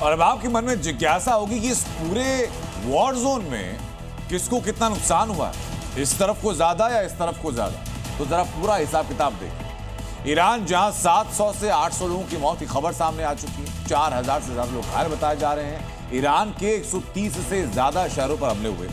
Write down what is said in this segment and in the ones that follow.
और अब आपके मन में जिज्ञासा होगी कि इस पूरे वॉर जोन में किसको कितना नुकसान हुआ है, इस तरफ को ज्यादा या इस तरफ को ज्यादा। तो जरा पूरा हिसाब किताब देखिए। ईरान जहां 700 से 800 लोगों की मौत की खबर सामने आ चुकी है, 4000 से ज्यादा लोग घायल बताए जा रहे हैं। ईरान के 130 से ज्यादा शहरों पर हमले हुए,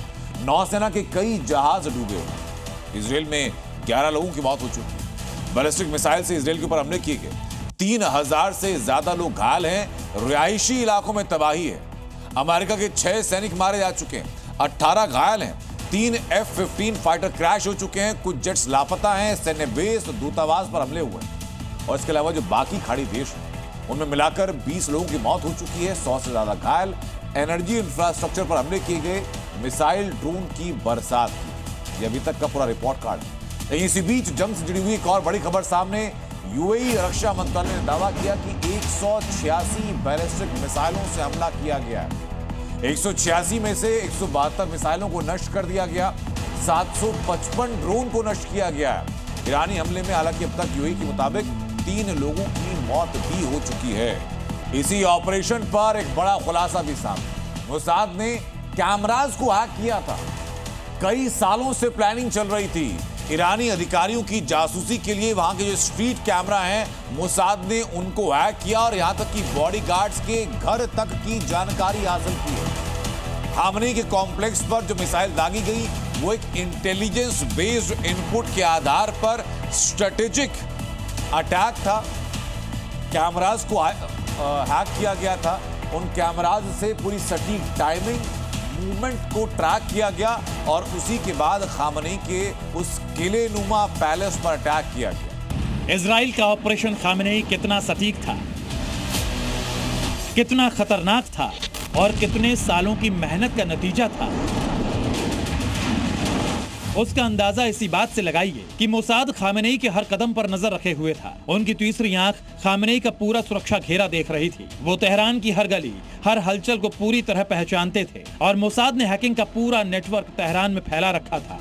नौसेना के कई जहाज डूबे हुए। इसराइल में 11 लोगों की मौत हो चुकी है। बैलिस्टिक मिसाइल से इसराइल के ऊपर हमले किए गए, 3000 से ज्यादा लोग घायल हैं। रिहायशी इलाकों में तबाही है। अमेरिका के 6 सैनिक मारे जा चुके हैं, 18 घायल हैं। 3 F-15 फाइटर क्रैश हो चुके हैं, कुछ जेट्स लापता हैं। सैन्य बेस, दूतावास पर हमले हुए हैं। और इसके अलावा जो बाकी खाड़ी देश हैं उनमें मिलाकर 20 लोगों की मौत हो चुकी है, 100 से ज्यादा घायल। एनर्जी इंफ्रास्ट्रक्चर पर हमले किए गए, मिसाइल ड्रोन की बरसात की। अभी तक का पूरा रिपोर्ट कार्ड है। इसी बीच जंग से जुड़ी हुई एक और बड़ी खबर सामने। यूएई रक्षा मंत्रालय ने दावा किया कि 186 बैलिस्टिक मिसाइलों से हमला किया गया है। 186 में से 172 मिसाइलों को नष्ट कर दिया गया, 755 ड्रोन को नष्ट किया गया है। ईरानी हमले में हालांकि अब तक यूएई के मुताबिक 3 लोगों की मौत भी हो चुकी है। इसी ऑपरेशन पर एक बड़ा खुलासा भी सामने। मोसाद ने कैमरास को हैक किया था। कई सालों से प्लानिंग चल रही थी। ईरानी अधिकारियों की जासूसी के लिए वहां के जो स्ट्रीट कैमरा हैं, मोसाद ने उनको हैक किया और यहां तक कि बॉडीगार्ड्स के घर तक की जानकारी हासिल की है। खामनेई के कॉम्प्लेक्स पर जो मिसाइल दागी गई वो एक इंटेलिजेंस बेस्ड इनपुट के आधार पर स्ट्रेटेजिक अटैक था। कैमरास को हैक किया गया था। उन कैमराज से पूरी सटीक टाइमिंग, मूवमेंट को ट्रैक किया गया और उसी के बाद खामनेई के उस किले नुमा पैलेस पर अटैक किया गया। इजराइल का ऑपरेशन खामनेई कितना सटीक था, कितना खतरनाक था और कितने सालों की मेहनत का नतीजा था, उसका अंदाजा इसी बात से लगाइए कि मोसाद खामनेई के हर कदम पर नजर रखे हुए था। उनकी तीसरी आंख खामनेई का पूरा सुरक्षा घेरा देख रही थी। वो तेहरान की हर गली, हर हलचल को पूरी तरह पहचानते थे और मोसाद ने हैकिंग का पूरा नेटवर्क तेहरान में फैला रखा था।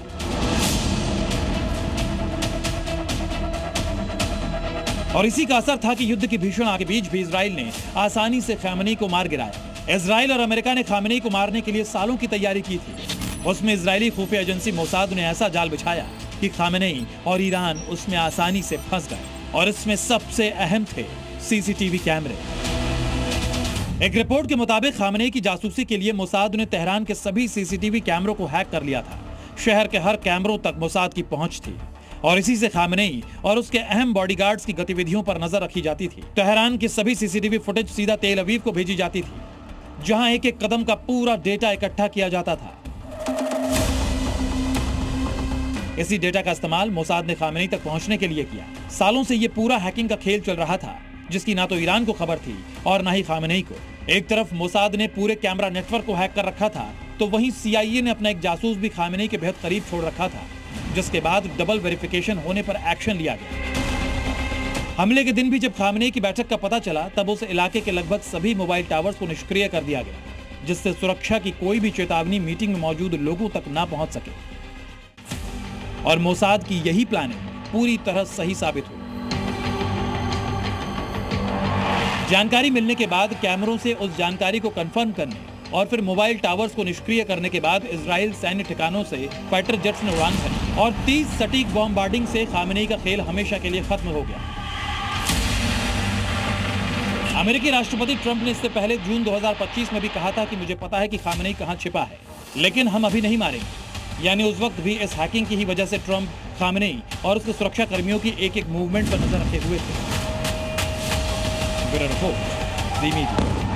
और इसी का असर था कि युद्ध की भीषण आग के बीच भी इजराइल ने आसानी से खामनेई को मार गिराया। इजराइल और अमेरिका ने खामनेई को मारने के लिए सालों की तैयारी की थी। उसमें इजरायली खुफिया एजेंसी मोसाद ने ऐसा जाल बिछाया कि खामनेई और ईरान उसमें आसानी से फंस गए। और इसमें सबसे अहम थे सीसीटीवी कैमरे। एक रिपोर्ट के मुताबिक खामनेई की जासूसी के लिए मोसाद ने तेहरान के सभी सीसीटीवी कैमरों को हैक कर लिया था। शहर के हर कैमरों तक मोसाद की पहुंच थी और इसी से खामनेई और उसके अहम बॉडीगार्ड्स की गतिविधियों पर नजर रखी जाती थी। तेहरान की सभी सीसीटीवी फुटेज सीधा तेल अवीव को भेजी जाती थी, जहां एक एक कदम का पूरा डेटा इकट्ठा किया जाता था। इसी डेटा का इस्तेमाल मोसाद ने खामनेई तक पहुंचने के लिए किया। सालों से यह पूरा हैकिंग का खेल चल रहा था, जिसकी ना तो ईरान को खबर थी और ना ही खामनेई को। एक तरफ मोसाद ने पूरे कैमरा नेटवर्क को हैक कर रखा था, तो वहीं CIA ने अपना एक जासूस भी खामनेई के बेहद करीब छोड़ रखा था, जिसके बाद डबल वेरिफिकेशन होने पर एक्शन लिया गया। हमले के दिन भी जब खामनेई की बैठक का पता चला, तब उस इलाके के लगभग सभी मोबाइल टावर्स को निष्क्रिय कर दिया गया, जिससे सुरक्षा की कोई भी चेतावनी मीटिंग में मौजूद लोगों तक ना पहुंच सके। और मोसाद की यही प्लानिंग पूरी तरह सही साबित हुई। जानकारी मिलने के बाद कैमरों से उस जानकारी को कंफर्म करने और फिर मोबाइल टावर्स को निष्क्रिय करने के बाद इजराइल सैन्य ठिकानों से फाइटर जेट्स ने उड़ान भरी और 30 सटीक बॉम्बार्डिंग से खामनेई का खेल हमेशा के लिए खत्म हो गया। अमेरिकी राष्ट्रपति ट्रंप ने इससे पहले जून 2025 में भी कहा था कि मुझे पता है कि खामनेई कहां छिपा है, लेकिन हम अभी नहीं मारेंगे। यानी उस वक्त भी इस हैकिंग की ही वजह से ट्रंप खामनेई और उसके सुरक्षा कर्मियों की एक एक मूवमेंट पर नजर रखे हुए थे। ब्यूरो रिपोर्ट, दी मीडिया।